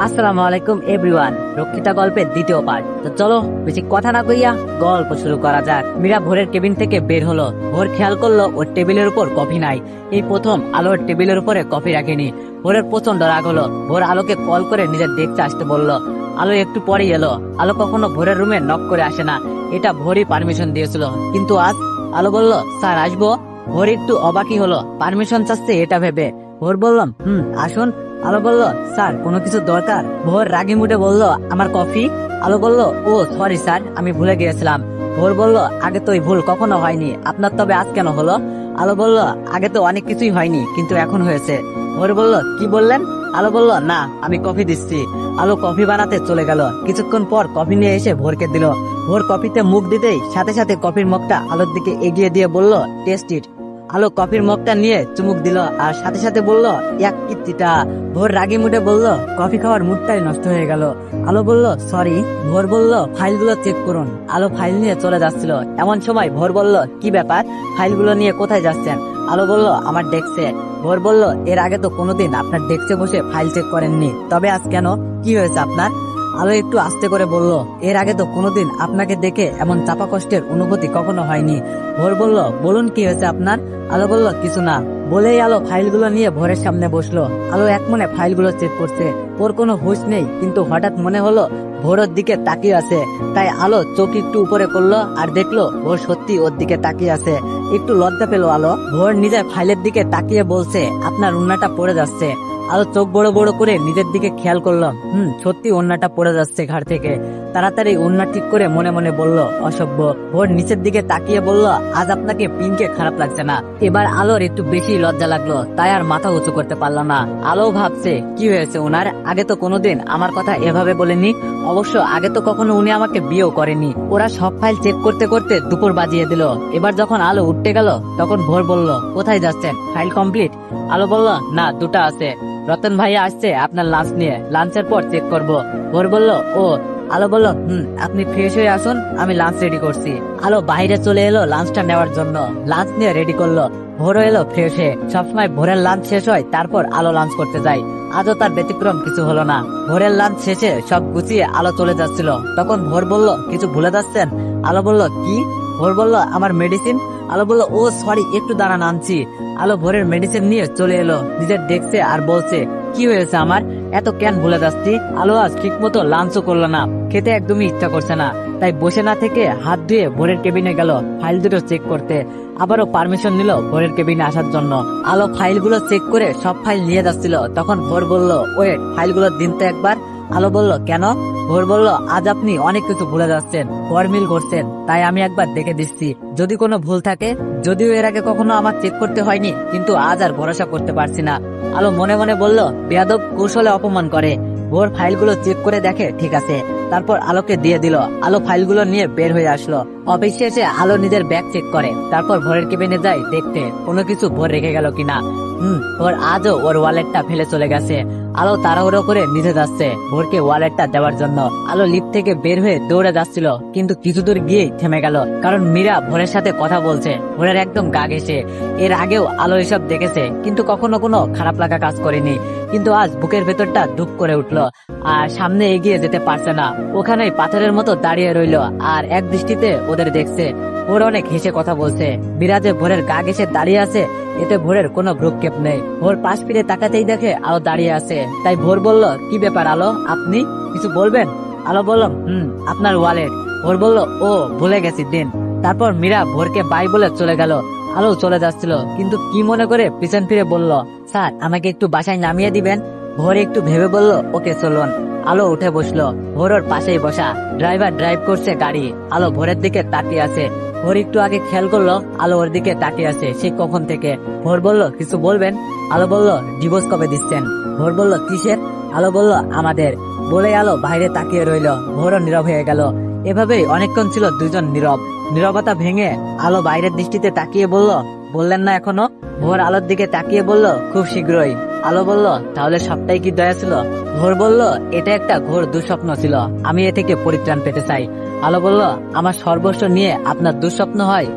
আসসালামু আলাইকুম এভরিওয়ান। রক্ষিতা গল্পের দ্বিতীয় পার্ট। তো চলো বেশি কথা না কইয়া গল্প শুরু করা যাক। মীরা ভোরের কেবিন থেকে বের হলো। ভোর খেয়াল করলো ওর টেবিলের উপর কফি নাই। এই প্রথম আলোর টেবিলের উপরে কফি রাখেনি। ভোরের প্রচন্ড রাগ হলো। ভোর আলোকে কল করে নিজের ডেস্কে আসতে বলল। আলো একটু পরেই এলো। আলো কখনো ভোরের রুমে নক করে আসে না, এটা ভোরই পারমিশন দিয়েছিল। কিন্তু আজ আলো বলল, স্যার আসবো? ভোর একটু অবাকই হলো, পারমিশন চাচ্ছে এটা ভেবে। ভোর বললাম, আসুন। আলো বলল, স্যার কোনো কিছু দরকার? ভোর রাগি মুডে বলল, আমার কফি। আলো বলল, ও সরি স্যার, আমি ভুলে গিয়েছিলাম। ভোর বলল, আগে তো এই ভুল কখনো হয়নি, আপনার তবে আজ কেন হলো? আলো বলল, আগে তো অনেক কিছুই হয়নি, কিন্তু এখন হয়েছে। ভোর বলল, কি বললেন? আলো বলল, না আমি কফি দিচ্ছি। আলো কফি বানাতে চলে গেল। কিছুক্ষণ পর কফি নিয়ে এসে ভোরকে দিল। ভোর কফিতে মুখ দিতেই সাথে সাথে কফির মগটা আলোর দিকে এগিয়ে দিয়ে বলল, টেস্ট ইট। আলো কফির মগটা নিয়ে চুমুক দিল আর সাথে সাথে বলল, এক কীর্তিটা। ভোর রাগি মুডে বলল, কফি খাওয়ার মুডটাই নষ্ট হয়ে গেল। আলো বলল, সরি। ভোর বলল, ফাইলগুলো চেক করুন। আলো ফাইল নিয়ে চলে যাচ্ছিল। এমন সময় ভোর বলল, কি ব্যাপার, ফাইলগুলো নিয়ে কোথায় যাচ্ছেন? আলো বলল, আমার ডেস্কে। ভোর বলল, এর আগে তো কোনোদিন আপনার ডেস্কে বসে ফাইল চেক করেননি, তবে আজ কেন, কি হয়েছে আপনার? আলো একটু আস্তে করে বলল, এর আগে তো কোনোদিন আপনাকে দেখে এমন চাপা কষ্টের অনুভূতি কখনো হয়নি। ভোর বলল, বলুন কি হয়েছে আপনার? আলো বলল, কিছু না। বলেই আলো ফাইলগুলো নিয়ে ভোরের সামনে বসলো। আলো এক মনে ফাইলগুলো চেক করছে। ওর কোনো হুঁশ নেই, কিন্তু হঠাৎ মনে হলো ভোরের দিকে তাকিয়ে আছে। তাই আলো চোখ একটু উপরে করলো আর দেখলো ভোর সত্যি ওর দিকে তাকিয়ে আছে। একটু লজ্জা পেলো আলো। ভোর নিজের ফাইলের দিকে তাকিয়ে বলছে, আপনার ওড়নাটা পড়ে যাচ্ছে। আলো চোখ বড় বড় করে নিজের দিকে খেয়াল করলো। সত্যি ওড়নাটা পড়ে যাচ্ছে ঘাড় থেকে। তাড়াতাড়ি ওড়না ঠিক করে মনে মনে বলল, অসভ্য। ভোর নিচের দিকে তাকিয়ে বলল, আজ আপনাকে পিঙ্কে খারাপ লাগছে না? এবার আলোর একটু বেশি লজ্জা লাগলো, তাই আর মাথা উঁচু করতে পারলো না। আলো ভাবছে, কি হয়েছে ওনার? আগে তো কোনোদিন আমার কথা এভাবে বলেনি। অবশ্য আগে তো কখনো উনি আমাকে বিয়েও করেনি। ওরা সব ফাইল চেক করতে করতে দুপুর বাজিয়ে দিল। এবার যখন আলো উঠতে গেল তখন ভোর বলল, কোথায় যাচ্ছেন? File complete? আলো বলল, না, দুটা আছে। রতন ভাইয়া আসছে আপনার লাঞ্চ নিয়ে, লাঞ্চের পর চেক করব। ভোর বলল, ও। আলো বলল, আপনি ফ্রেশ হয়ে আসুন, আমি লাঞ্চ রেডি করছি। আলো বাইরে চলে এলো লাঞ্চটা নেওয়ার জন্য। লাঞ্চ নিয়ে রেডি করলো। ভোরও এলো ফ্রেশ হয়ে। সবসময় ভোরের লাঞ্চ শেষ হয় তারপর আলো লাঞ্চ করতে যায়। আজও তার ব্যতিক্রম কিছু হলো না। ভোরের লাঞ্চ শেষে সব গুছিয়ে আলো চলে যাচ্ছিল। তখন ভোর বলল, কিছু ভুলে যাচ্ছেন? আলো বলল, কি? ভোর বলল, আমার মেডিসিন। আলো বলল, ও সরি, একটু দাঁড়ান, আনছি। আলো ভোরের মেডিসিন নিয়ে চলে এলো নিজের ডেস্কে আর বলছে, কি হয়েছে আমার, এত কেন ভুলে যাচ্ছি? আলো আজ ঠিক মতো লাঞ্চও করলো না, খেতে একদমই ইচ্ছা করছে না। তাই বসে না থেকে হাত ধুয়ে ভোরের কেবিনে গেল ফাইল দুটো চেক করতে। আবারও পারমিশন নিল ভোরের কেবিনে আসার জন্য। আলো ফাইলগুলো চেক করে সব ফাইল নিয়ে যাচ্ছিল। তখন ভোর বলল, ওয়েট, ফাইলগুলো দিন তো একবার। আলো বলল, কেন? ভোর বলল, আজ আপনি অনেক কিছু ভুলে যাচ্ছেন, গরমিল করছেন, তাই আমি একবার দেখে দিচ্ছি, যদি কোনো ভুল থাকে। যদিও এর আগে কখনো আমার চেক করতে হয়নি, কিন্তু আজ আর ভরসা করতে পারছি না। আলো মনে মনে বলল, বেয়াদব কৌশলে অপমান করে। ভোর ফাইলগুলো চেক করে দেখে ঠিক আছে, তারপর আলোকে দিয়ে দিল। আলো ফাইলগুলো নিয়ে বের হয়ে আসলো। অফিসে এসে আলো নিজের ব্যাগ চেক করে, তারপর ভোরের কেবিনে যায় দেখতে কোনো কিছু ভোর রেখে গেল কিনা। ভোর আজও ওর ওয়ালেটটা ফেলে চলে গেছে। আলো তাড়াহুড়ো করে নিচে যাচ্ছে ভোরকে ওয়ালেটটা দেওয়ার জন্য। আলো লিফট থেকে বের হয়ে দৌড়ে যাচ্ছিল, কিন্তু কিছু দূর গিয়ে থেমে গেল, কারণ মীরা ভোরের সাথে কথা বলছে। ভোরের একদম গা ঘেঁষে। এর আগেও আলো এসব দেখেছে, কিন্তু কখনো কোনো খারাপ লাগা কাজ করেনি। কিন্তু আজ বুকের ভেতরটা ধুপ করে উঠলো আর সামনে এগিয়ে যেতে পারছে না। ওখানেই পাথরের মতো দাঁড়িয়ে রইলো আর এক দৃষ্টিতে ওদের দেখছে। ভোর অনেক হেসে কথা বলছে। বিরাজে ভোরের গা ঘেঁষে দাঁড়িয়ে আছে, এতে ভোরের কোনো ভ্রুক্ষেপ নেই। ভোর পাশ ফিরে তাকাতেই দেখে আলো দাঁড়িয়ে আছে। তাই ভোর বলল, কি ব্যাপার আলো, আপনি কিছু বলবেন? আলো বলল, আপনার ওয়ালেট। ভোর বলল, ও ভুলে গেছি, দিন। তারপর মীরা ভোরকে বাই বলে চলে গেল। আলো চলে যাচ্ছিল, কিন্তু কি মনে করে পিছন ফিরে বলল, স্যার আমাকে একটু বাসায় নামিয়ে দিবেন? ভোর একটু ভেবে বলল, ওকে চলুন। আলো উঠে বসলো। ভোর ওর পাশেই বসা। ড্রাইভার ড্রাইভ করছে গাড়ি। আলো ভোরের দিকে তাকিয়ে আছে। ভোর একটু আগে খেয়াল করলো আলো ওর দিকে তাকিয়ে আছে সে কখন থেকে। ভোর বলল, কিছু বলবেন? আলো বলল, ডিভোর্স কবে দিচ্ছেন? ভোর বলল, কিসের? আলো বলল, আমাদের। বলে আলো বাইরে তাকিয়ে রইল। ভোরও নীরব হয়ে গেল। এভাবেই অনেকক্ষণ ছিল দুজন নীরব। নীরবতা ভেঙে আলো বাইরের দৃষ্টিতে তাকিয়ে বলল, বললেন না এখনো? ভোর আলোর দিকে তাকিয়ে বলল, খুব শীঘ্রই। আলো বলল, তাহলে সবটাই কি দয়া ছিল? ভোর বলল, এটা একটা ঘোর দুঃস্বপ্ন ছিল, আমি এ থেকে পরিত্রাণ পেতে চাই। আলো বলল, আমার সর্বস্ব নিয়ে আপনার দুঃস্বপ্ন হয়,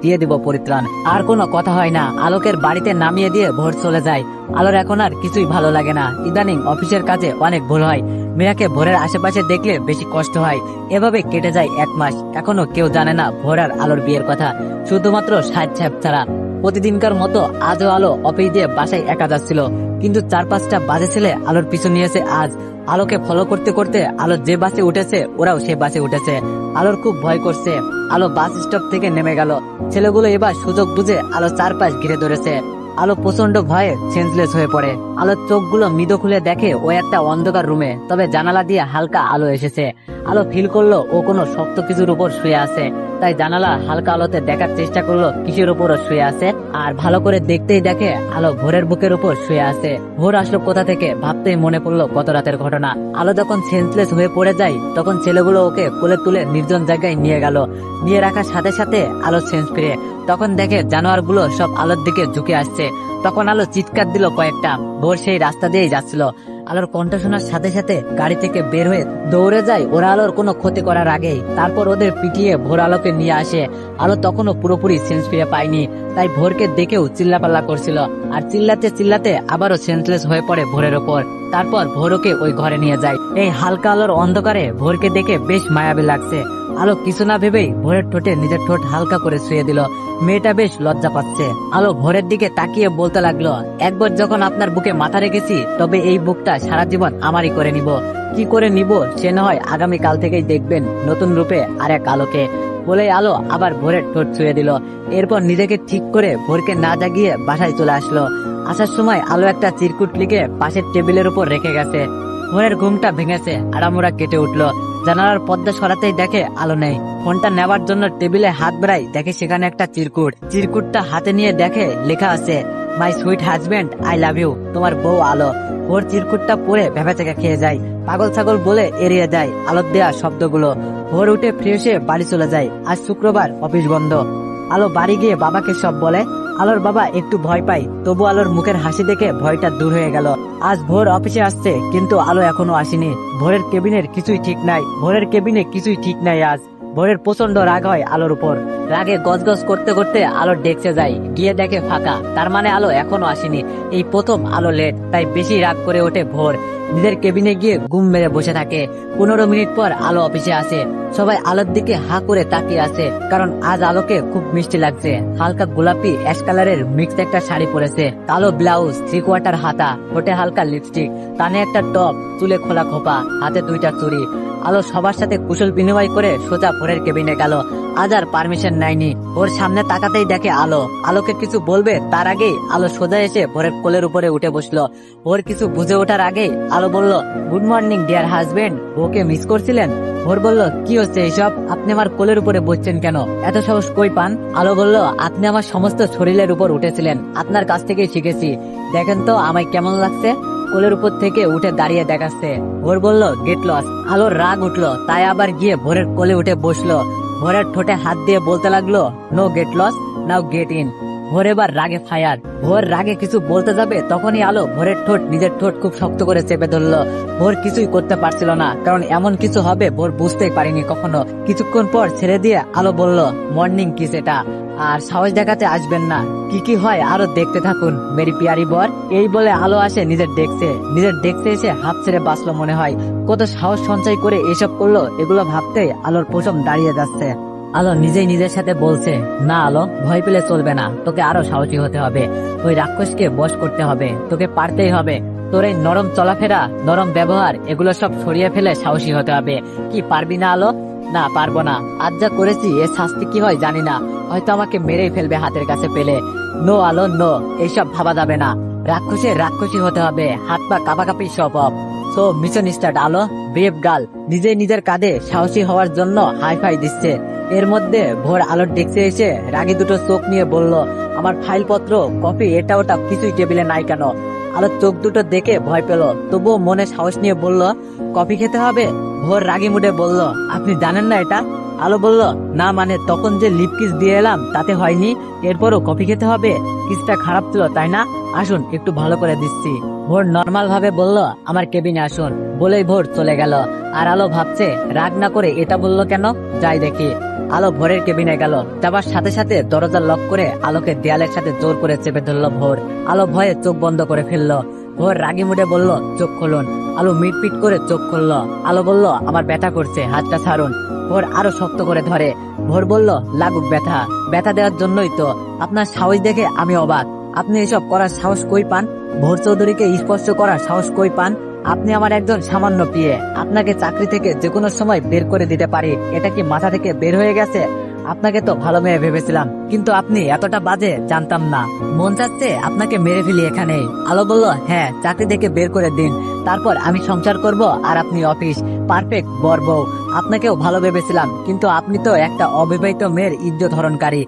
দিয়ে দিব পরিত্রাণ। আর কোনো কথা হয় না, আলোকের বাড়িতে নামিয়ে দিয়ে ভোর চলে যায়। আলোর এখন আর কিছুই ভালো লাগে না, ইদানিং অফিসের কাজে অনেক ভুল হয়। মীরাকে ভোরের আশেপাশে দেখলে বেশি কষ্ট হয়। এভাবে কেটে যায় 1 মাস। এখনো কেউ জানে না ভোর আর আলোর বিয়ের কথা, শুধুমাত্র সাহেব সাহেব ছাড়া। প্রতিদিনকার মতো আজও আলো অফিস দিয়ে বাসায় একা যাচ্ছিল, কিন্তু 4-5টা বাজে ছেলে আলোর পিছু নিয়েছে আজ। আলোকে ফলো করতে করতে আলো যে বাসে উঠেছে ওরাও সে বাসে উঠেছে। আলোর খুব ভয় করছে। আলো বাস স্টপ থেকে নেমে গেল। ছেলেগুলো এবার সুযোগ বুঝে আলো চারপাশ ঘিরে ধরেছে। আলো প্রচন্ড ভয়ে সেন্সলেস হয়ে পড়ে। আলোর চোখগুলো মৃদু খুলে দেখে ও একটা অন্ধকার রুমে, তবে জানালা দিয়ে হালকা আলো এসেছে। আলো ফিল করলো ও কোনো শক্ত কিছুর উপর শুয়ে আছে, তাই জানালা হালকা আলোতে দেখার চেষ্টা করলো কিসের উপরও শুয়ে আছে। আর ভালো করে দেখতেই দেখে আলো ভোরের বুকের উপর শুয়ে আছে। ভোর আসলো কোথা থেকে ভাবতেই মনে পড়লো গত রাতের ঘটনা। আলো যখন সেন্সলেস হয়ে পড়ে যায় তখন ছেলেগুলো ওকে কোলে তুলে নির্জন জায়গায় নিয়ে গেল। নিয়ে রাখার সাথে সাথে আলো সেন্স ফিরে। তখন দেখে জানোয়ারগুলো সব আলোর দিকে ঝুঁকে আসছে। তখন আলো চিৎকার দিল কয়েকটা। ভোর সেই রাস্তা দিয়েই যাচ্ছিল। আলোর কণ্ঠ শোনার সাথে সাথে গাড়ি থেকে বের হয়ে দৌড়ে যায় ওরা আলোর কোনো ক্ষতি করার আগেই। তারপর ওদের পিটিয়ে ভোর আলোকে নিয়ে আসে। আলো তখনও পুরোপুরি সেন্স ফিরে পায়নি, তাই ভোরকে দেখেও চিল্লাপাল্লা করছিল। আর চিল্লাতে চিল্লাতে আবারও সেন্সলেস হয়ে পড়ে ভোরের ওপর। তারপর ভোরকে ওই ঘরে নিয়ে যায়। এই হালকা আলোর অন্ধকারে ভোরকে দেখে বেশ মায়াবী লাগছে। আলো কিছু না ভেবেই ভোরের ঠোঁটে নিজের ঠোঁট হালকা করে শুয়ে দিল। মেয়েটা বেশ লজ্জা পাচ্ছে। আলো ভোরের দিকে তাকিয়ে বলতে লাগলো, একবার যখন আপনার বুকে মাথা রেখেছি তবে এই বুকটা সারা জীবন আমারই করে নিব। কি করে নিব সে না হয় আগামী কাল থেকেই দেখবেন নতুন রূপে আর এক আলোকে। বলে আলো আবার ভোরের ঠোঁট ছুঁয়ে দিল। এরপর নিজেকে ঠিক করে ভোরকে না জাগিয়ে বাসায় চলে আসলো। আসার সময় আলো একটা চিরকুট লিখে পাশের টেবিলের উপর রেখে গেছে। ভোরের ঘুমটা ভেঙেছে, আড়ামোড়া কেটে উঠলো। জানালার পর্দা সরাতেই দেখে আলো নেই। ফোনটা নেওয়ার জন্য টেবিলে হাত বাড়াই, দেখে সেখানে একটা চিরকুটটা হাতে নিয়ে দেখে লেখা আছে, my sweet husband I love you, তোমার বউ আলো। ভোর চিরকুটটা পরে ভেবেচাকা খেয়ে যায়। পাগল ছাগল বলে এড়িয়ে যায় আলোর দেয়া শব্দগুলো। ভোর উঠে ফ্রেশ হয়ে বাড়ি চলে যায়। আজ শুক্রবার, অফিস বন্ধ। আলো বাড়ি গিয়ে বাবাকে সব বলে। আলোর বাবা একটু ভয় পায়, তবু আলোর মুখের হাসি দেখে ভয়টা দূর হয়ে গেল। আজ ভোর অফিসে আসছে, কিন্তু আলো এখনো আসেনি। ভোরের কেবিনে কিছুই ঠিক নাই আজ। ভোরের প্রচন্ড রাগ হয় আলোর উপর। রাগে গজগজ করতে করতে আলোর ডেস্কে যায়, গিয়ে দেখে ফাঁকা। তার মানে আলো এখনো আসেনি। এই প্রথম আলো লেট, তাই বেশি রাগ করে ওঠে ভোর। নিজের কেবিনে গিয়ে ঘুম মেরে বসে থাকে। 15 মিনিট পর আলো অফিসে আসে। সবাই আলোর দিকে হা করে তাকিয়ে আছে, কারণ আজ আলোকে খুব মিষ্টি লাগছে। হালকা গোলাপি অ্যাশ কালারের মিক্সড একটা শাড়ি পরেছে, কালো ব্লাউজ, 3/4 হাতা, ঠোঁটে হালকা লিপস্টিক, কানে একটা টপ, চুলে খোলা খোপা, হাতে 2টা চুড়ি। আলো সবার সাথে কুশল বিনিময় করে সোজা ভোরের কেবিনে গেল। আজ আর পারমিশন নেয়নি। ওর সামনে তাকাতেই দেখে আলোকে কিছু বলবে তার আগেই আলো সোজা এসে ভোরের কোলের উপরে উঠে বসলো। ওর কিছু বুঝে ওঠার আগেই আলো বলল, গুড মর্নিং ডিয়ার হাজবেন্ড, ওকে মিস করছিলেন? ভোর বলল, কি হচ্ছে এইসব? আপনি আমার কোলের উপরে বসছেন কেন? এত সাহস কই পান? আলো বলল, আপনি আমার সমস্ত শরীরের উপর উঠেছিলেন, আপনার কাছ থেকেই শিখেছি। দেখেন তো আমায় কেমন লাগছে? কোলের উপর থেকে উঠে দাঁড়িয়ে দেখাচ্ছে। ভোর বলল, গেট লস। আলোর রাগ উঠলো, তাই আবার গিয়ে ভোরের কোলে উঠে বসলো। ভোরের ঠোঁটে হাত দিয়ে বলতে লাগলো, no get loss, now get in. ভোর এবার রাগে ফায়ার। ভোর রাগে কিছু বলতে যাবে, তখনই আলো ভোরের নিজের ঠোঁট খুব শক্ত করে চেপে ধরলো। ভোর কিছুই করতে পারছিল না, কারণ এমন কিছু হবে ভোর বুঝতেই পারিনি কখনো। কিছুক্ষণ পর ছেড়ে দিয়ে আলো বলল, মর্নিং কিস এটা, আর সাহস দেখাতে আসবেন না। কি হয় আরো দেখতে থাকুন মেরি পিয়ারি বর। এই বলে আলো আসে নিজের ডেস্কে এসে হাফ ছেড়ে বাঁচলো মনে হয়। কত সাহস সঞ্চয় করে এসব করলো, এগুলো ভাবতে আলোর পশম দাঁড়িয়ে যাচ্ছে। আলো নিজেই নিজের সাথে বলছে, না আলো, ভয় পেলে চলবে না, তোকে আরো সাহসী হতে হবে। ওই রাক্ষসকে বশ করতে হবে, তোকে পারতেই হবে। তোর এই নরম চলাফেরা, নরম ব্যবহার, এগুলো সব সরিয়ে ফেলে সাহসী হতে হবে। কি পারবি না আলো? না, পারবো না। আজ যা করেছি এর শাস্তি কি হয় জানি না, হয়তো আমাকে মেরেই ফেলবে হাতের কাছে পেলে। নো আলো, নো, এইসব ভাবা যাবে না। রাক্ষসী হতে হবে, হাত পা কাঁপাকাঁপি সব অফ। সো মিশন স্টার্ট আলো, ব্রেভ গার্ল। নিজের কাঁধে সাহসী হওয়ার জন্য হাই ফাই দিচ্ছে। এর মধ্যে ভোর আলোর ডেস্কে এসে রাগী দুটো চোখ নিয়ে বলল, আমার ফাইলপত্র, কফি, এটা ওটা কিছুই টেবিলে নাই কেন? আলোর চোখ দুটো দেখে ভয় পেল, তবুও মনে সাহস নিয়ে বলল, কফি খেতে হবে। ভোর রাগী মুডে বলল, আপনি জানেন না এটা? আলো বলল, না মানে তখন যে লিপ কিস দিয়ে এলাম তাতে হয়নি, এরপরও কফি খেতে হবে? কিসটা খারাপ ছিল তাই না? আসুন একটু ভালো করে দিচ্ছি। ভোর নর্মাল ভাবে বলল, আমার কেবিনে আসুন। বলেই ভোর চলে গেল। আর আলো ভাবছে রাগ না করে এটা বলল কেন, যাই দেখি। আলো ভোরের কেবিনে গেল। যাবার সাথে সাথে দরজা লক করে আলোকে দেয়ালের সাথে জোর করে চেপে ধরলো ভোর। আলো ভয়ে চোখ বন্ধ করে ফেললো। ভোর রাগি মুডে বলল, চোখ খুলুন। আলো মিটপিট করে চোখ খুললো। আলো বলল, আমার ব্যথা করছে, হাতটা ছাড়ুন। ভোর আরো শক্ত করে ধরে। ভোর বলল, লাগুক ব্যথা, ব্যথা দেওয়ার জন্যই তো। আপনার সাহস দেখে আমি অবাক। আপনি এসব করার সাহস কই পান? ভোর চৌধুরীকে স্পর্শ করার সাহস কই পান? আপনি আমার একজন সামান্য পিয়ে। আপনাকে চাকরি থেকে যে কোনো সময় বের করে দিতে পারি, এটা কি মাথা থেকে বের হয়ে গেছে? আপনাকে তো ভালো মেয়ে ভেবেছিলাম, কিন্তু আপনি এতটা বাজে জানতাম না। মন চাচ্ছে আপনাকে মেরে ফেলি এখানে। আলো বলল, হ্যাঁ, চাকরি থেকে বের করে দিন, তারপর আমি সংসার করব আর আপনি অফিস। পারফেক্ট বর বউ। আপনাকেও ভালো ভেবেছিলাম, কিন্তু আপনি তো একটা অবিবাহিত মেয়ের ইজ্জত হরণকারী।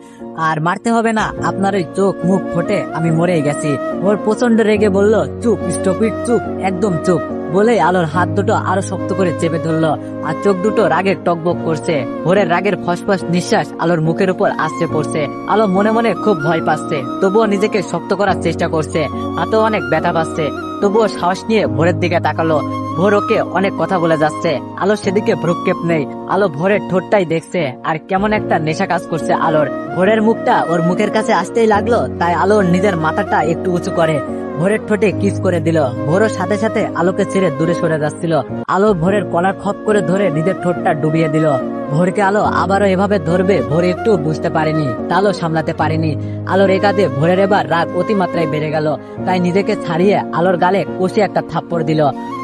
আর মারতে হবে না, আপনার ওই চোখ মুখ ফোটে আমি মরেই গেছি। ওর প্রচন্ড রেগে বলল, চুপ স্টপিট, চুপ, একদম চুপ। বলে আলোর হাত দুটো আরো শক্ত করে চেপে ধরলো। আর চোখ দুটো রাগে টকবক করছে। ভোরের রাগের ফসফস নিঃশ্বাস আলোর মুখের উপর আসছে পড়ছে। আলো মনে মনে খুব ভয় পাচ্ছে, তবুও নিজেকে শক্ত করার চেষ্টা করছে। হাতেও অনেক ব্যথা পাচ্ছে, তবুও সাহস নিয়ে ভোরের দিকে তাকালো। ভোর ওকে অনেক কথা বলে যাচ্ছে, আলো সেদিকে ভ্রুক্ষেপ নেই। আলো ভোরের ঠোঁটটাই দেখছে, আর কেমন একটা নেশা কাজ করছে আলোর। ভোরের মুখটা ওর মুখের কাছে আসতেই লাগলো, তাই আলো নিজের মাথাটা একটু উঁচু করে ভোরের ঠোঁটে কিস করে দিল। ভোরও সাথে সাথে আলোকে ছেড়ে দূরে সরে যাচ্ছিল। আলো ভোরের কলার খপ করে ধরে নিজের ঠোঁটটা ডুবিয়ে দিল। ভোরকে আলো আবারও এভাবে ধরবে ভোর একটু বুঝতে পারেনি, তালও সামলাতে পারেনি। আলোর একাদে ভোরের এবার রাগ অতিমাত্রায় বেড়ে গেল, তাই নিজেকে ছাড়িয়ে আলোর গালে কষে একটা থাপ্পড় দিল।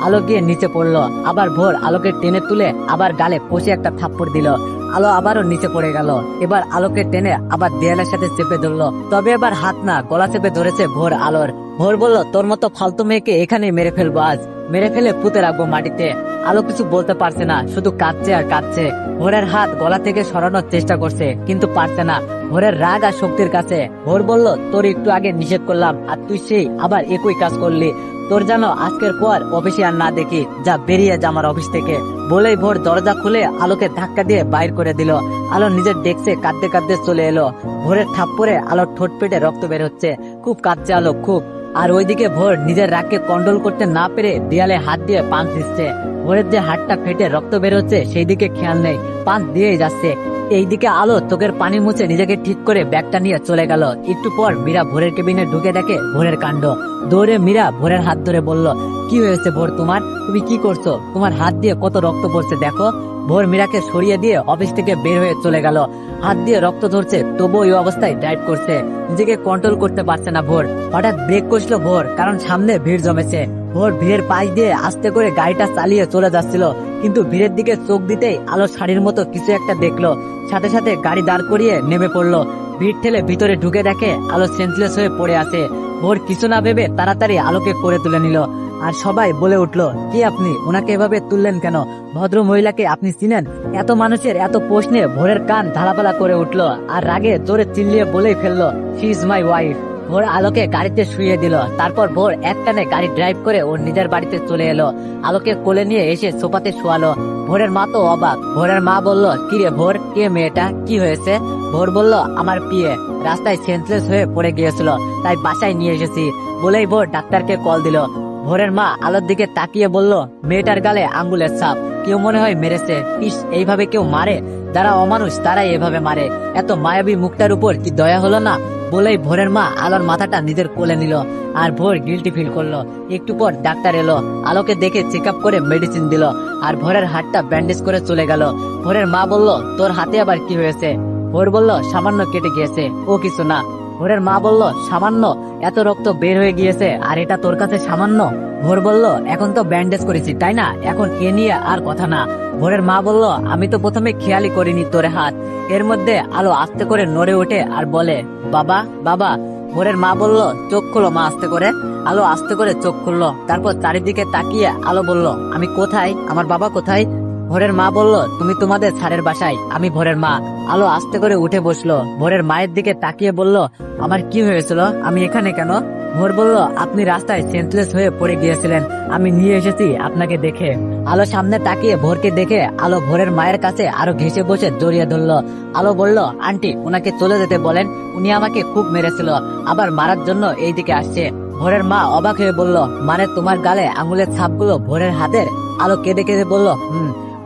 আলো গিয়ে নিচে পড়লো। আবার ভোর আলোকে টেনে তুলে আবার গালে কষে একটা থাপ্পড় দিল। আলো আবারও নিচে পড়ে গেল। এবার আলোকে টেনে আবার দেয়ালের সাথে চেপে ধরলো, তবে এবার হাত না, গলা চেপে ধরেছে ভোর আলোর। ভোর বলল, তোর মতো ফালতু মেয়েকে এখানেই মেরে ফেলবো আজ, মেরে ফেলে পুঁতে রাখবো মাটিতে। আলো কিছু বলতে পারছে না, শুধু কাঁদছে আর কাঁদছে। ভোরের হাত গলা থেকে সরানোর চেষ্টা করছে, কিন্তু পারছে না। ভোরের রাগ আর শক্তির কাছে। ভোর বলল, তোর একটু আগে নিষেধ করলাম, আর তুই সেই আবার একই কাজ করলি। তোর যেন আজকের পর অফিসে আর না দেখি, যা বেরিয়ে যা আমার অফিস থেকে। বলেই ভোর দরজা খুলে আলোকে ধাক্কা দিয়ে বাইর করে দিল। আলো নিজের ডেস্কে কাঁদতে কাঁদতে চলে এলো। ভোরের থাপ্পড়ে আলোর ঠোঁট পেটে রক্ত বের হচ্ছে। খুব কাঁদছে আলো, খুব। আর ওইদিকে ভোর নিজের রাগকে কন্ট্রোল করতে না পেরে দেয়ালে হাত দিয়ে পাঁচ দিচ্ছে। ভোরের যে হাতটা ফেটে রক্ত বের হচ্ছে সেই দিকে খেয়াল নেই, পাঁচ দিয়েই যাচ্ছে। এইদিকে আলো চোখের পানি মুছে নিজেকে ঠিক করে ব্যাগটা নিয়ে চলে গেল। একটু পর মীরা ভোরের কেবিনে ঢুকে দেখে ভোরের কাণ্ড। দৌড়ে মীরা ভোরের হাত ধরে বলল, কি হয়েছে ভোর তোমার? তুমি কি করছো? তোমার হাত দিয়ে কত রক্ত পড়ছে দেখো। ভোর মীরাকে সরিয়ে দিয়ে অফিস থেকে বের হয়ে চলে গেল। হাত দিয়ে রক্ত ধরছে, তবুও এই অবস্থায় ড্রাইভ করছে। নিজেকে কন্ট্রোল করতে পারছে না ভোর। হঠাৎ ব্রেক কষলো ভোর, কারণ সামনে ভিড় জমেছে। ভোর ভিড়ের পাশ দিয়ে আস্তে করে গাড়িটা চালিয়ে চলে যাচ্ছিল, কিন্তু ভিড়ের দিকে চোখ দিতেই আলো শাড়ির মতো কিছু একটা দেখলো। সাথে সাথে গাড়ি দাঁড় করিয়ে নেমে পড়লো। ভিড় ঠেলে ভিতরে ঢুকে দেখে আলো সেন্সলেস হয়ে পড়ে আছে। ভোর কিছু না ভেবে তাড়াতাড়ি আলোকে করে তুলে নিল। আর সবাই বলে উঠলো, কি আপনি ওনাকে এভাবে তুললেন কেন? ভদ্র মহিলাকে আপনি চিনেন? এত মানুষের এত প্রশ্নে ভোরের কান ধারাপালা করে উঠলো, আর রাগে জোরে চিল্লিয়ে বলেই ফেললো, শি ইজ মাই ওয়াইফ। ভোর আলোকে গাড়িতে শুয়ে দিল। তারপর ভোর এক টানে গাড়ি ড্রাইভ করে ওর নিজের বাড়িতে চলে এলো। আলোকে কোলে নিয়ে এসে সোফাতে শোয়ালো। ভোরের মা তো অবাক। ভোরের মা বলল, কি রে ভোর, কে মেয়েটা, কি হয়েছে? ভোর বলল, আমার পিয়ে রাস্তায় সেন্সলেস হয়ে পড়ে গিয়েছিল, তাই বাসায় নিয়ে এসেছি। বলেই ভোর ডাক্তারকে কল দিল। ভোরের মা আলোর দিকে তাকিয়ে বলল, মেয়েটার গালে আঙ্গুলের ছাপ, কেউ মনে হয় মেরেছে। ইস, এইভাবে কেউ মারে? যারা অমানুষ তারাই এভাবে মারে। এত মায়াবী মুখটার উপর কি দয়া হলো না? বলেই ভোরের মা আলোর মাথাটা নিজের কোলে নিল। আর ভোর গিল্টি ফিল করলো। একটু পর ডাক্তার এলো। আলোকে দেখে চেক আপ করে মেডিসিন দিল। আর ভোরের হাতটা ব্যান্ডেজ করে চলে গেল। ভোরের মা বলল, তোর হাতে আবার কি হয়েছে? ভোর বলল, সামান্য কেটে গিয়েছে, ও কিছু না। ভোরের মা বলল, সামান্য? এত রক্ত বের হয়ে গিয়েছে, আর এটা তোর কাছে সামান্য? ভোর বলল, এখন তো ব্যান্ডেজ করেছি তাই না, এখন এ নিয়ে আর কথা না। ভোরের মা বলল, আমি তো প্রথমে খেয়ালই করিনি তোর হাত। এর মধ্যে আলো আস্তে করে নড়ে ওঠে আর বলে, বাবা, বাবা। ভোরের মা বলল, চোখ খুলো মা আস্তে করে। আলো আস্তে করে চোখ খুললো। তারপর চারিদিকে তাকিয়ে আলো বলল, আমি কোথায়? আমার বাবা কোথায়? ভোরের মা বলল, তুমি তোমাদের স্যারের বাসায়, আমি ভোরের মা। আলো আস্তে করে উঠে বসলো। ভোরের মায়ের দিকে তাকিয়ে বলল, আমার কি হয়েছিল, আমি এখানে কেন? ভোর বলল, আপনি রাস্তায় সেন্সলেস হয়ে পড়ে গিয়েছিলেন, আমি নিয়ে এসেছি আপনাকে দেখে। আলো সামনে তাকিয়ে ভোরকে দেখে আলো ভোরের মায়ের কাছে আরো ঘেঁষে বসে জড়িয়ে ধরলো। আলো বলল, আন্টি ওনাকে চলে যেতে বলেন, উনি আমাকে খুব মেরেছিল, আবার মারার জন্য এইদিকে আসছে। ভোরের মা অবাক হয়ে বলল, মানে তোমার গালে আঙুলের ছাপগুলো ভোরের হাতের? আলো কেঁদে কেঁদে বলল,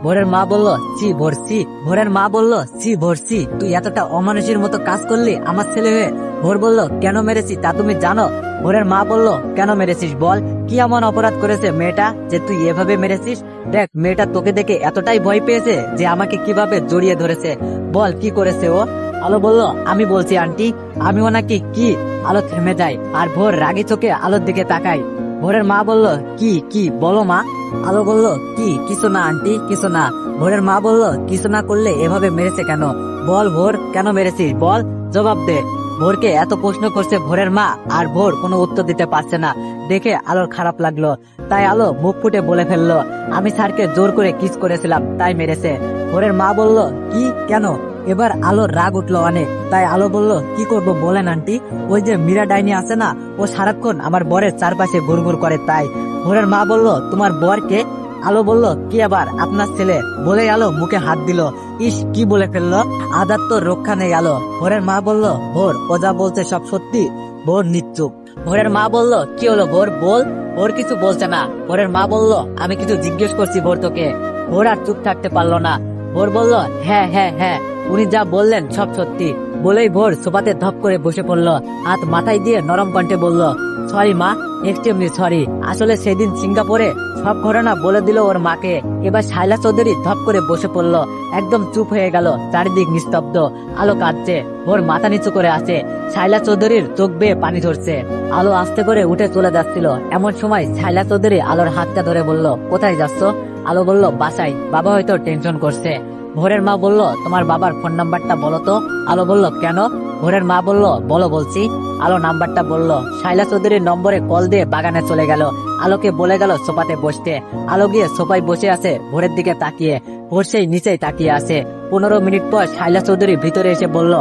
ভোরের মা বলল, চি ভোরসি। ভোরের মা বলল, চি ভোরসি, তুই এতটা অমানুষের মতো কাজ করলি আমার ছেলে হয়ে? ভোর বলল, কেন মেরেছি তা তুমি জানো? ভোরের মা বলল, কেন মেরেছিস বল, কি এমন অপরাধ করেছে মেয়েটা যে তুই এভাবে মেরেছিস? দেখ, মেয়েটা তোকে দেখে এতটাই ভয় পেয়েছে যে আমাকে কিভাবে জড়িয়ে ধরেছে, বল কি করেছে ও? আলো বলল, আমি বলছি আন্টি, আমি ওনাকে কি। আলো থেমে যায় আর ভোর রাগী চোখে আলোর দিকে তাকায়। ভোরের মা বলল, কি কি বলো মা। আলো বলল, কি কিছু না আন্টি, কিছু না। ভোরের মা বলল, কিছু না করলে এভাবে মেরেছে কেন? বল ভোর, কেন মেরেছিস বল, জবাব দে। ভোরকে এত প্রশ্ন করছে ভোরের মা, আর ভোর কোনো উত্তর দিতে পারছে না দেখে আলোর খারাপ লাগলো। তাই আলো মুখ ফুটে বলে ফেললো, আমি স্যারকে জোর করে কিস করেছিলাম, তাই মেরেছে। ভোরের মা বলল, কি, কেন? এবার আলোর রাগ উঠলো অনেক। তাই আলো বলল, কি করব বলেন আন্টি, ওই যে মীরা ডাইনি আছে না, ও সারাক্ষণ আমার বরের চারপাশে ঘুরঘুর করে তাই। ভোরের মা বলল, তোমার বর কে? আলো বলল, কি আবার, আপনার ছেলে। বলে আলো মুখে হাত দিল। ইস, কি বলে ফেললো, আদার তো রক্ষা নেই আলো। ভোরের মা বলল, ভোর ও যা বলছে সব সত্যি? ভোর নিশ্চুপ। ভোরের মা বলল, কি হলো ভোর বল। ভোর কিছু বলছে না। ভোরের মা বলল, আমি কিছু জিজ্ঞেস করছি ভোর তোকে। ভোর আর চুপ থাকতে পারলো না। ভোর বলল, হ্যাঁ হ্যাঁ হ্যাঁ, উনি যা বললেন সব সত্যি। বলেই ভোর সোফাতে ধপ করে বসে পড়লো, হাত মাথায় দিয়ে নরম কণ্ঠে বলল, সরি মা, এক্সট্রিমলি সরি। আসলে সেদিন সিঙ্গাপুরে সব ঘটনা বলে দিল ওর মাকে। এবার শাইলা চৌধুরী ধপ করে বসে পড়লো, একদম চুপ হয়ে গেল, চারিদিক নিস্তব্ধ। আলো কাঁদছে, ভোর মাথা নিচু করে আছে। শাইলা চৌধুরীর চোখ বেয়ে পানি ধরছে। আলো আস্তে করে উঠে চলে যাচ্ছিল। এমন সময় শাইলা চৌধুরী আলোর হাতটা ধরে বলল, কোথায় যাচ্ছ? আলো বলল, বাসায়, বাবা হয়তো টেনশন করছে। ভোরের মা বলল, তোমার বাবার ফোন নাম্বারটা বলো তো। আলো বলল, কেন? ভোরের মা বলল, বলো বলছি। আলো নাম্বারটা বলল। শাইলা চৌধুরীর নম্বরে কল দিয়ে বাগানে চলে গেল। আলোকে বলে গেল সোফাতে বসতে। আলো গিয়ে সোফায় বসে আছে ভোরের দিকে তাকিয়ে। ভোর সেই নিচেই তাকিয়ে আছে। 15 মিনিট পর শাইলা চৌধুরী ভিতরে এসে বলল,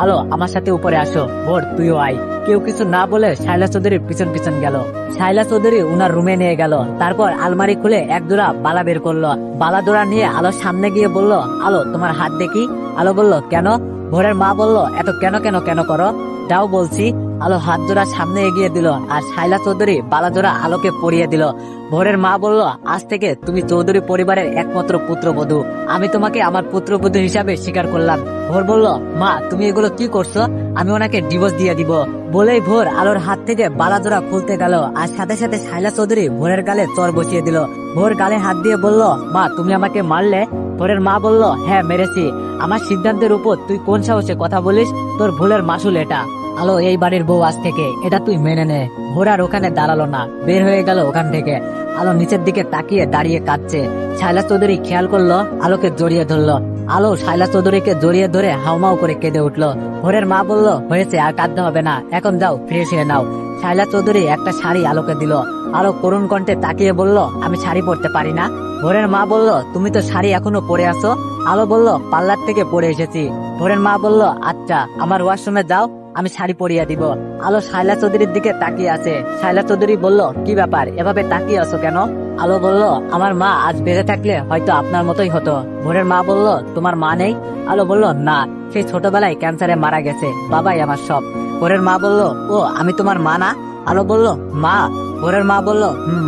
আলো আমার সাথে উপরে আসো। ভোর তুইও আয়। কেউ কিছু না বলে শাইলা চৌধুরীর পিছন পিছন গেল। শাইলা চৌধুরী উনার রুমে নিয়ে গেল। তারপর আলমারি খুলে এক জোড়া বালা বের করলো। বালা জোড়া নিয়ে আলোর সামনে গিয়ে বলল, আলো তোমার হাত দেখি। আলো বলল, কেন? ভোরের মা বলল, এত কেন কেন কেন করো, যাও বলছি। আলো হাত জোড়া সামনে এগিয়ে দিল আর শাইলা চৌধুরী বালা জোড়া আলোকে পরিয়ে দিল। ভোরের মা বলল, আজ থেকে তুমি চৌধুরী পরিবারের একমাত্র পুত্রবধূ। আমি তোমাকে আমার পুত্রবধূ হিসাবে স্বীকার করলাম। ভোর বলল, মা তুমি এগুলো কি করছো? আমি ওনাকে ডিভোর্স দিয়ে দিব। বলেই ভোর আলোর হাত থেকে বালা জোড়া খুলতে গেল আর সাথে সাথে শাইলা চৌধুরী ভোরের গালে চর বসিয়ে দিল। ভোর গালে হাত দিয়ে বলল, মা তুমি আমাকে মারলে? ভোরের মা বলল, হ্যাঁ মেরেছি। আমার সিদ্ধান্তের উপর তুই কোন সাহসে কথা বলিস? তোর ভুলের মাসুল এটা। আলো এই বাড়ির বউ আজ থেকে, এটা তুই মেনে নে। ভোর আর ওখানে দাঁড়ালো না, বের হয়ে গেল ওখান থেকে। আলো নিচের দিকে তাকিয়ে দাঁড়িয়ে কাঁদছে। শাইলা চৌধুরী খেয়াল করলো, আলোকে জড়িয়ে ধরলো। আলো শাইলা চৌধুরীকে জড়িয়ে ধরে হাউমাউ করে কেঁদে উঠলো। ভোরের মা বলল, হয়েছে, আর কাঁদতে হবে না, এখন যাও ফ্রেশ হয়ে নাও। শাইলা চৌধুরী একটা শাড়ি আলোকে দিল। আলো করুণ কণ্ঠে তাকিয়ে বলল, আমি শাড়ি পরতে পারি না। ভোরের মা বলল, তুমি তো শাড়ি এখনো পরে আছো। আলো বলল, পার্লার থেকে পরে এসেছি। ভোরের মা বলল, আচ্ছা আমার ওয়াশরুমে যাও, আমি শাড়ি পরিয়ে দিব। আলো শাইলা চৌধুরীর দিকে তাকিয়ে আছে। শাইলা চৌধুরী বলল, কি ব্যাপার, এভাবে তাকিয়ে আছো কেন? আলো বলল, আমার মা আজ বেঁচে থাকলে হয়তো আপনার মতোই হতো। ভোরের মা বলল, তোমার মা নেই? আলো বলল, না, সেই ছোটবেলায় ক্যান্সারে মারা গেছে, বাবাই আমার সব। ভোরের মা বলল, ও আমি তোমার মা না? আলো বলল, মা। ভোরের মা বলল,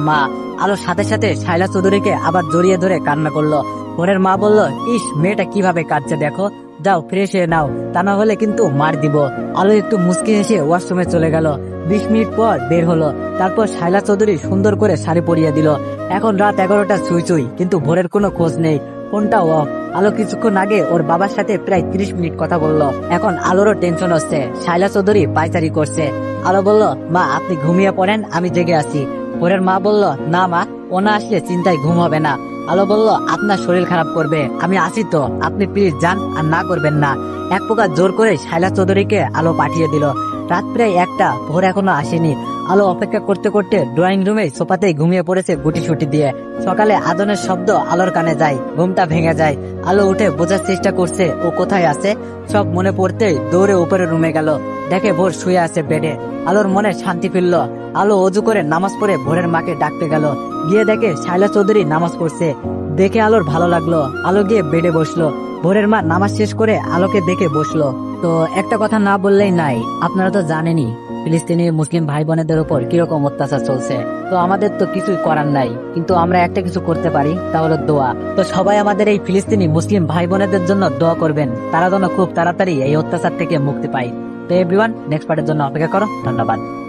মা। আলো সাথে সাথে শাইলা চৌধুরীকে আবার জড়িয়ে ধরে কান্না করলো। ভোরের মা বলল, ইস মেয়েটা কিভাবে কাঁদছে দেখো, যাও ফ্রেশ হয়ে নাও, তা না হলে কিন্তু মার দিব। আলো একটু মুচকি হেসে ওয়াশরুমে চলে গেল। 20 মিনিট পর বের হলো। তারপর শাইলা চৌধুরী সুন্দর করে শাড়ি পরিয়ে দিল। এখন রাত 11টা ছুঁই ছুঁই, কিন্তু ভোরের কোনো খোঁজ নেই, ফোনটা অফ। আলো কিছুক্ষণ আগে ওর বাবার সাথে প্রায় 30 মিনিট কথা বললো। এখন আলোরও টেনশন হচ্ছে, শাইলা চৌধুরী পায়চারি করছে। আলো বলল, মা আপনি ঘুমিয়ে পড়েন, আমি জেগে আছি। ভোরের মা বলল, না মা, ও না আসলে চিন্তায় ঘুম হবে না। আলো বলল, আপনার শরীর খারাপ করবে, আমি আছি তো, আপনি প্লিজ যান আর না করবেন না। এক প্রকার জোর করে শাইলা চৌধুরীকে আলো পাঠিয়ে দিল। রাত প্রায় 1টা, ভোর এখনো আসেনি। আলো অপেক্ষা করতে করতে ড্রয়িং রুমে সোফাতেই ঘুমিয়ে পড়েছে গুটিসুটি দিয়ে। সকালে আজানের শব্দ আলোর কানে যায়, ঘুমটা ভেঙে যায়। আলো উঠে বোঝার চেষ্টা করছে ও কোথায় আছে। সব মনে পড়তেই দৌড়ে উপরের রুমে গেল। দেখে ভোর শুয়ে আছে বেডে। আলোর মনে শান্তি ফিরল। আলো অজু করে নামাজ পড়ে ভোরের মাকে ডাকতে গেল। গিয়ে দেখে শাইলা চৌধুরী নামাজ পড়ছে। দেখে আলোর ভালো লাগলো। আলো গিয়ে বেডে বসলো। ভোরের মা নামাজ শেষ করে আলোকে দেখে বসলো। তো একটা কথা না বললেই নাই, আপনারা তো জানেনই ফিলিস্তিনি মুসলিম ভাই বোনেদের উপর কিরকম অত্যাচার চলছে। তো আমাদের তো কিছুই করার নাই, কিন্তু আমরা একটা কিছু করতে পারি, তা হলো দোয়া। তো সবাই আমাদের এই ফিলিস্তিনি মুসলিম ভাই বোনেদের জন্য দোয়া করবেন, তারা যেন খুব তাড়াতাড়ি এই অত্যাচার থেকে মুক্তি পায়। তো এভরিওয়ান, নেক্সট পার্টের জন্য অপেক্ষা করো। ধন্যবাদ।